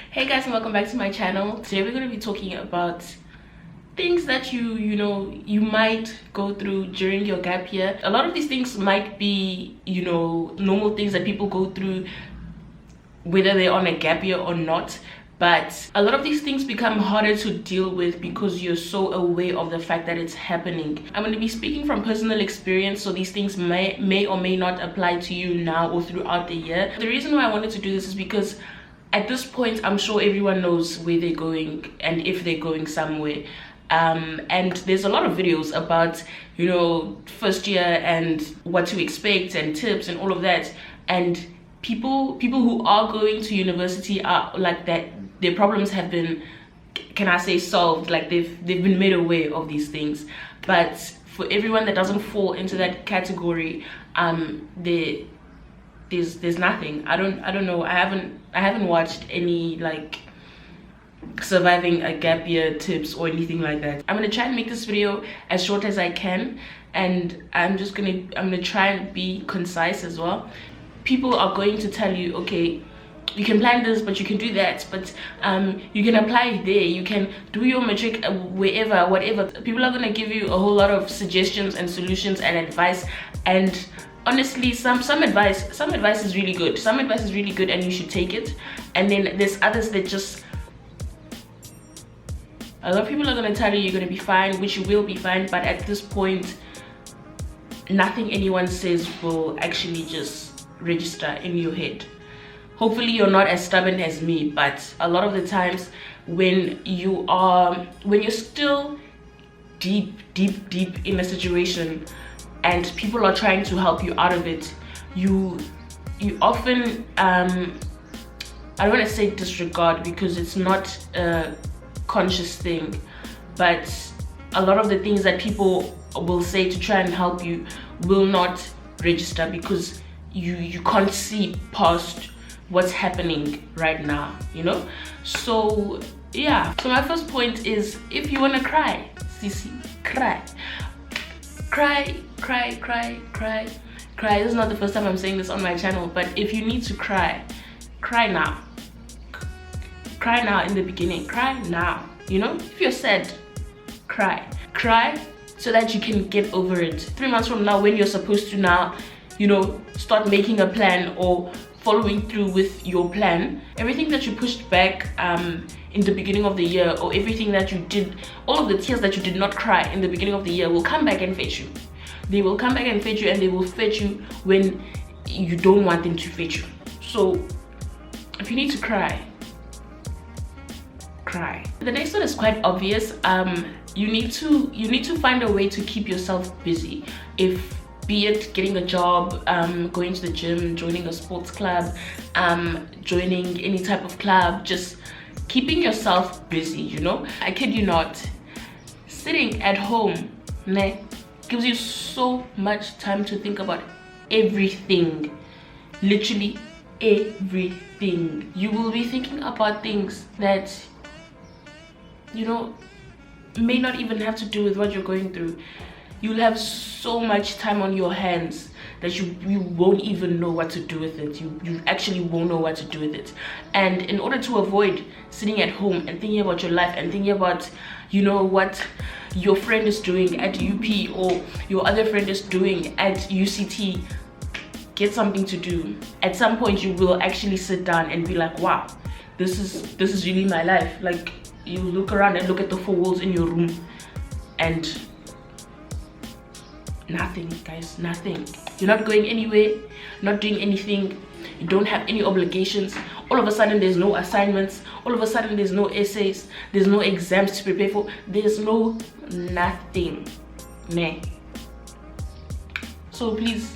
Hey guys, and welcome back to my channel. Today we're going to be talking about things that you might go through during your gap year. A lot of these things might be normal things that people go through whether they're on a gap year or not, but a lot of these things become harder to deal with because you're so aware of the fact that it's happening. I'm going to be speaking from personal experience, so these things may or may not apply to you now or throughout the year. The reason why I wanted to do this is because at this point I'm sure everyone knows where they're going and if they're going somewhere, and there's a lot of videos about first year and what to expect and tips and all of that, and people who are going to university are like that their problems have been, can I say, solved. Like they've been made aware of these things. But for everyone that doesn't fall into that category, there's nothing. I don't know. I haven't watched any like surviving a gap year tips or anything like that. I'm gonna try and make this video as short as I can, and I'm gonna try and be concise as well. People are going to tell you, okay, you can plan this, but you can do that, but you can apply it there, you can do your matric wherever, whatever. People are going to give you a whole lot of suggestions and solutions and advice, and honestly some advice is really good. Some advice is really good and you should take it, and then there's others that just, a lot of people are going to tell you you're going to be fine, which you will be fine, but at this point nothing anyone says will actually just register in your head. Hopefully you're not as stubborn as me, but a lot of the times when you're still deep in a situation and people are trying to help you out of it, you often I don't want to say disregard because it's not a conscious thing, but a lot of the things that people will say to try and help you will not register because you can't see past what's happening right now, so yeah. So my first point is, if you want to cry, Sisi, cry. This is not the first time I'm saying this on my channel, but if you need to cry now. Cry now in the beginning, cry now. If you're sad, cry so that you can get over it. 3 months from now, when you're supposed to now start making a plan or following through with your plan, everything that you pushed back in the beginning of the year, or everything that you did, all of the tears that you did not cry in the beginning of the year will come back and fetch you. They will come back and fetch you, and they will fetch you when you don't want them to fetch you. So if you need to cry. The next one is quite obvious. You need to find a way to keep yourself busy. Be it getting a job, going to the gym, joining a sports club, joining any type of club, just keeping yourself busy, I kid you not. Sitting at home gives you so much time to think about everything, literally everything. You will be thinking about things that may not even have to do with what you're going through. You'll have so much time on your hands that you won't even know what to do with it. You actually won't know what to do with it. And in order to avoid sitting at home and thinking about your life and thinking about what your friend is doing at UP or your other friend is doing at UCT, get something to do. At some point you will actually sit down and be like, wow, this is really my life. Like, you look around and look at the four walls in your room and nothing, guys, nothing. You're not going anywhere, not doing anything. You don't have any obligations. All of a sudden there's no assignments. All of a sudden there's no essays. There's no exams to prepare for. There's no nothing. So please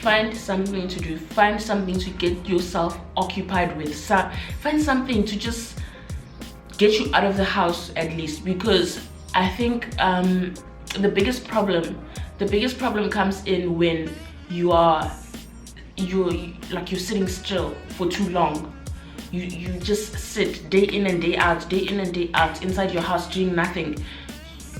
find something to do. Find something to get yourself occupied with. Find something to just get you out of the house, at least, because I think the biggest problem comes in when you're sitting still for too long. You just sit day in and day out inside your house doing nothing.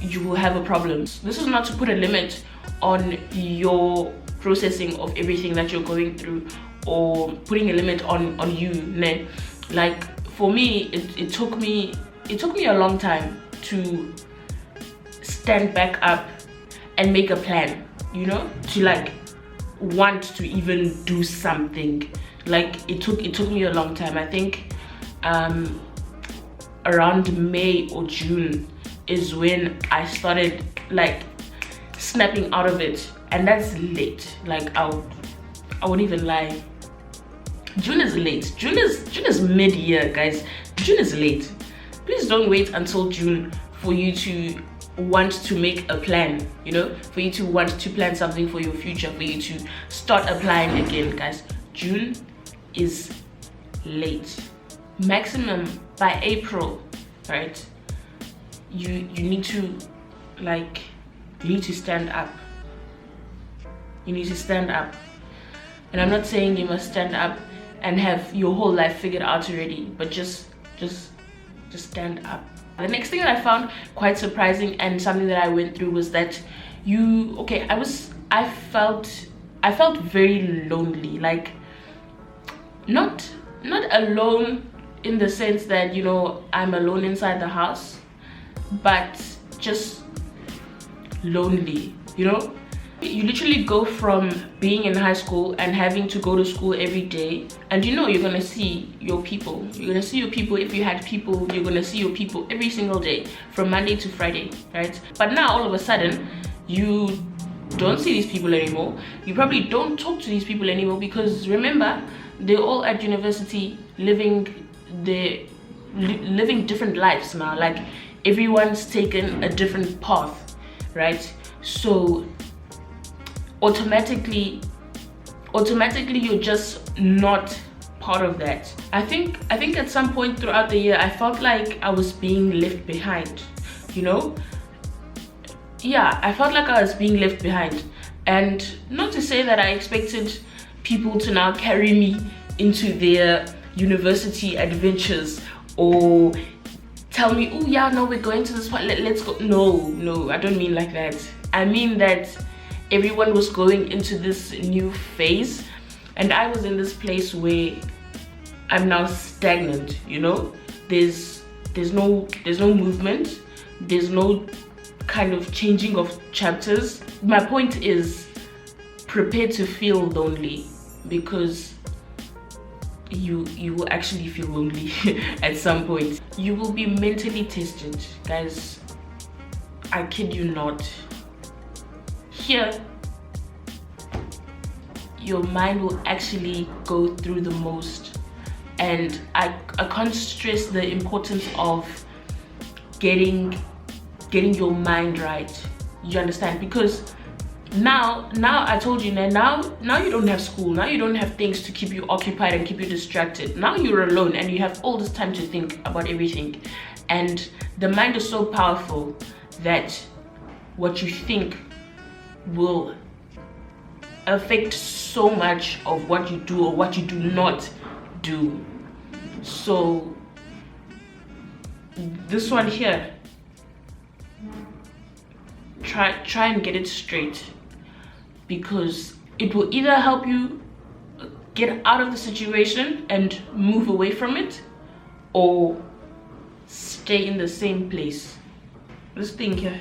You will have a problem. This is not to put a limit on your processing of everything that you're going through, or putting a limit on you, Like for me, it took me a long time to stand back up and make a plan, you know, to like want to even do something. Like it took me a long time. I think around May or June is when I started like snapping out of it, and that's late. Like I won't even lie, June is late. June is mid-year, guys. June is late. Please don't wait until June for you to want to make a plan, you know, for you to want to plan something for your future, for you to start applying again, guys. June is late. Maximum by April, right? You need to like, you need to stand up. You need to stand up. And I'm not saying you must stand up and have your whole life figured out already, but just stand up. The next thing that I found quite surprising and something that I went through was that I felt very lonely. Like not alone in the sense that, you know, I'm alone inside the house, but just lonely, you know. You literally go from being in high school and having to go to school every day, and you know you're gonna see your people. You're gonna see your people. If you had people, you're gonna see your people every single day from Monday to Friday, right? But now all of a sudden you don't see these people anymore. You probably don't talk to these people anymore because remember, they're all at university living different lives now. Like everyone's taken a different path, right? So automatically you're just not part of that. I think at some point throughout the year I felt like I was being left behind, you know. Yeah, I felt like I was being left behind. And not to say that I expected people to now carry me into their university adventures or tell me, oh yeah, no, we're going to this spot, let's go. No, I don't mean like that. I mean that everyone was going into this new phase and I was in this place where I'm now stagnant, you know. There's no movement, there's no kind of changing of chapters. My point is, prepare to feel lonely, because you will actually feel lonely at some point. You will be mentally tested, guys. I kid you not. Here, your mind will actually go through the most, and I can't stress the importance of getting your mind right. You understand? Because now I told you, now you don't have school, now you don't have things to keep you occupied and keep you distracted. Now you're alone and you have all this time to think about everything, and the mind is so powerful that what you think will affect so much of what you do or what you do not do. So this one here, try and get it straight, because it will either help you get out of the situation and move away from it, or stay in the same place. This thing here,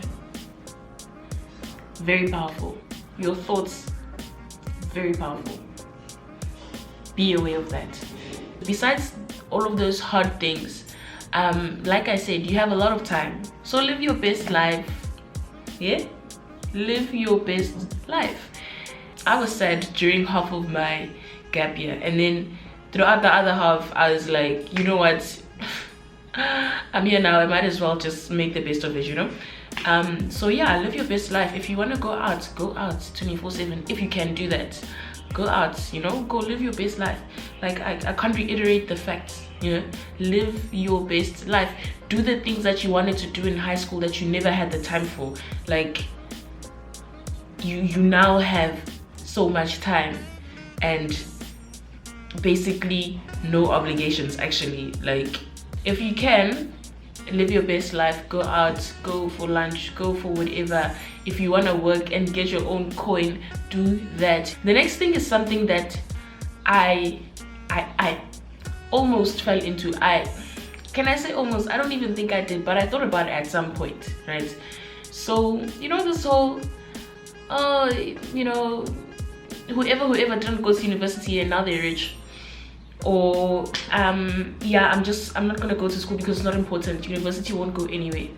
very powerful. Your thoughts, very powerful. Be aware of that. Besides all of those hard things, like I said, you have a lot of time, so live your best life. Yeah, live your best life. I was sad during half of my gap year, and then throughout the other half I was like, you know what, I'm here now, I might as well just make the best of it, you know. So yeah, live your best life. If you want to go out 24/7. If you can do that, go out, you know, go live your best life. Like I can't reiterate the facts, you know. Live your best life. Do the things that you wanted to do in high school that you never had the time for. Like you now have so much time and basically no obligations, actually. Like if you can, live your best life. Go out, go for lunch, go for whatever. If you want to work and get your own coin, do that. The next thing is something that I almost fell into. Can I say almost? I don't even think I did, but I thought about it at some point, right? So this whole whoever didn't go to university and now they're rich, or yeah, I'm not gonna go to school because it's not important, university won't go anyway.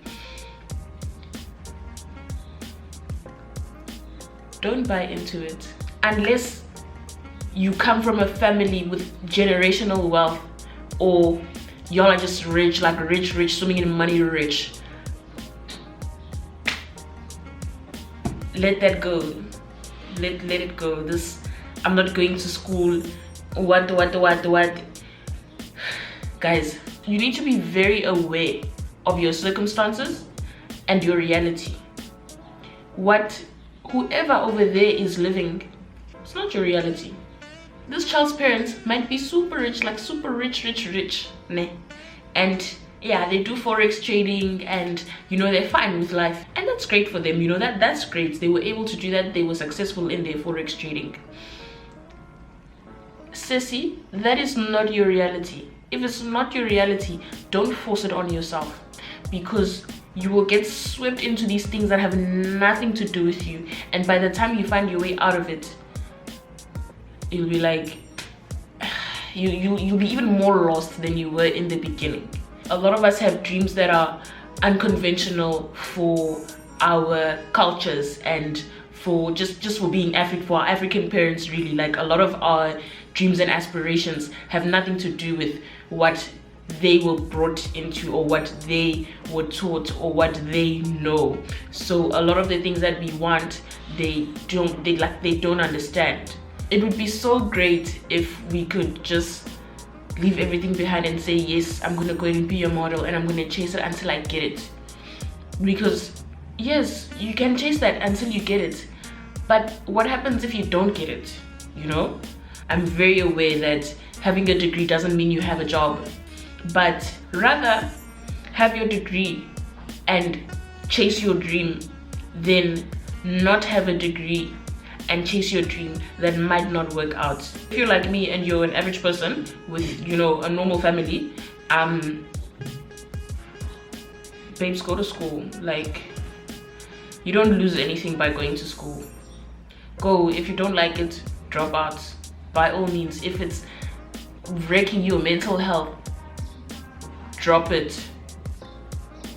Don't buy into it unless you come from a family with generational wealth, or y'all are just rich, like rich, swimming in money rich. Let that go. Let it go. I'm not going to school. What? Guys, you need to be very aware of your circumstances and your reality. Whoever over there is living, it's not your reality. This child's parents might be super rich, like super rich, ne? And yeah, they do forex trading, and they're fine with life, and that's great for them. That's great. They were able to do that. They were successful in their forex trading. Sissy, that is not your reality. If it's not your reality, don't force it on yourself, because you will get swept into these things that have nothing to do with you, and by the time you find your way out of it, you'll be like, you'll be even more lost than you were in the beginning. A lot of us have dreams that are unconventional for our cultures and for just for being for our African parents, really. Like, a lot of our dreams and aspirations have nothing to do with what they were brought into, or what they were taught, or what they know. So a lot of the things that we want, they don't understand. It would be so great if we could just leave everything behind and say, yes, I'm gonna go and be a model, and I'm gonna chase it until I get it. Because yes, you can chase that until you get it, but what happens if you don't get it? I'm very aware that having a degree doesn't mean you have a job, but rather have your degree and chase your dream than not have a degree and chase your dream that might not work out. If you're like me and you're an average person with a normal family, babes, go to school. Like, you don't lose anything by going to school. Go. If you don't like it, drop out by all means. If it's wrecking your mental health, drop it,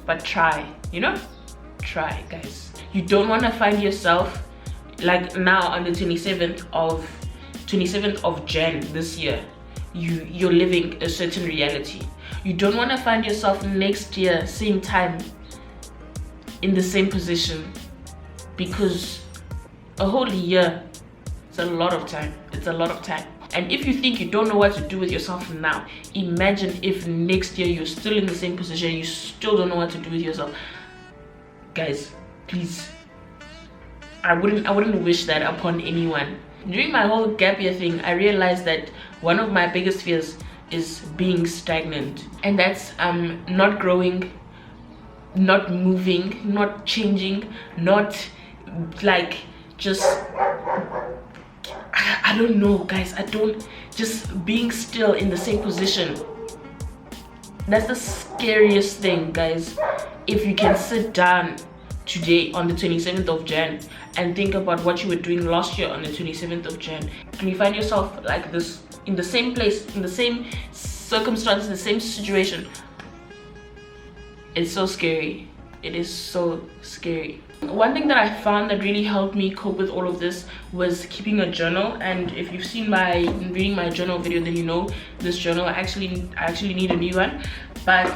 but try. Try, guys. You don't want to find yourself like now on the 27th of Jan this year, you're living a certain reality. You don't want to find yourself next year same time in the same position, because a whole year is a lot of time. It's a lot of time. And if you think you don't know what to do with yourself now, imagine if next year you're still in the same position, you still don't know what to do with yourself. Guys, please, I wouldn't wish that upon anyone. During my whole gap year thing, I realized that one of my biggest fears is being stagnant, and that's not growing, not moving, not changing, not like just I don't know, guys. Just being still in the same position. That's the scariest thing, guys. If you can sit down today on the 27th of Jan and think about what you were doing last year on the 27th of Jan, and you find yourself like this, in the same place, in the same circumstances, the same situation, it's so scary. It is so scary. One thing that I found that really helped me cope with all of this was keeping a journal. And if you've seen my reading my journal video, then you know this journal. I actually need a new one, but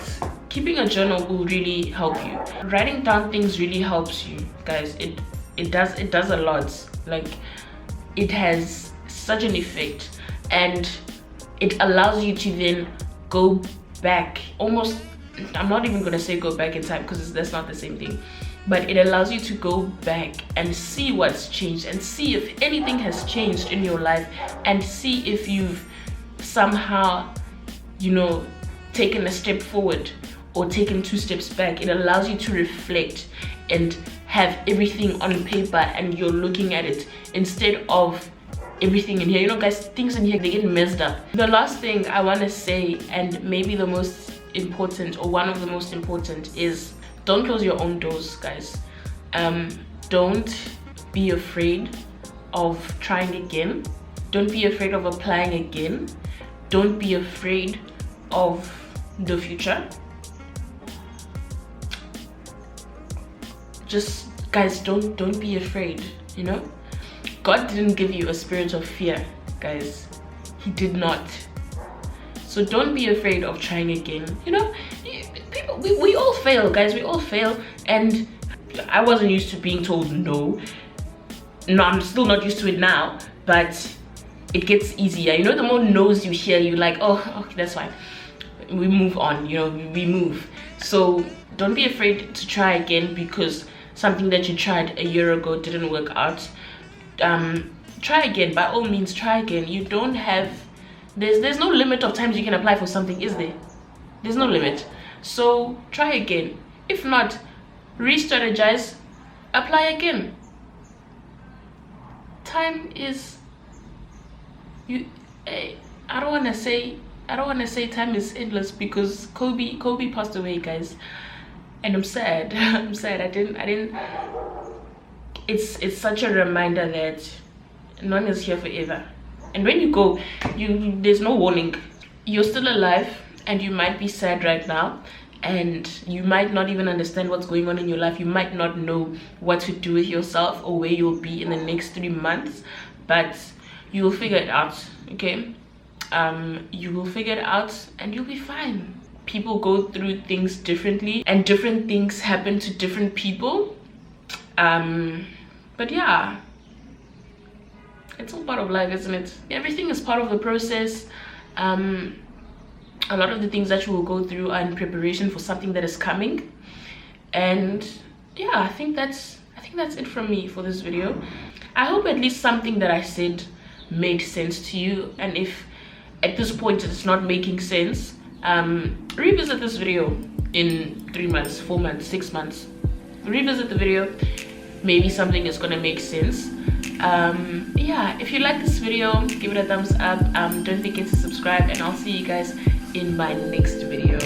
keeping a journal will really help you. Writing down things really helps you, guys. It does a lot. Like, it has such an effect, and it allows you to then go back, almost, I'm not even gonna say go back in time, because that's not the same thing, but it allows you to go back and see what's changed, and see if anything has changed in your life, and see if you've somehow, taken a step forward or taken 2 steps back. It allows you to reflect and have everything on paper, and you're looking at it instead of everything in here, you know guys, things in here, they get messed up. The last thing I want to say, and maybe the most important, or one of the most important, is don't close your own doors, guys. Don't be afraid of trying again. Don't be afraid of applying again. Don't be afraid of the future. Just, guys, don't be afraid, you know. God didn't give you a spirit of fear, guys. He did not. So don't be afraid of trying again. You know, people, we all fail, guys. We all fail. And I wasn't used to being told no. No, I'm still not used to it now, but it gets easier. You know, the more no's you hear, you're like, oh, okay, that's fine. We move on, you know, we move. So don't be afraid to try again, because something that you tried a year ago didn't work out. Try again. By all means, try again. You don't have, there's no limit of times you can apply for something, is there? There's no limit. So try again. If not, re-strategize, apply again. Time is, I don't want to say time is endless, because Kobe passed away, guys, and I'm sad. I'm sad. I didn't. It's such a reminder that no one is here forever, and when you go, there's no warning. You're still alive, and you might be sad right now, and you might not even understand what's going on in your life. You might not know what to do with yourself or where you'll be in the next 3 months, but you will figure it out, okay? You will figure it out and you'll be fine. People go through things differently, and different things happen to different people. But yeah, it's all part of life, isn't it? Everything is part of the process. A lot of the things that you will go through are in preparation for something that is coming. And yeah, I think that's it from me for this video. I hope at least something that I said made sense to you, and if at this point it's not making sense, revisit this video in 3 months, 4 months, 6 months. Revisit the video, maybe something is gonna make sense. Yeah, if you like this video, give it a thumbs up. Don't forget to subscribe, and I'll see you guys in my next video.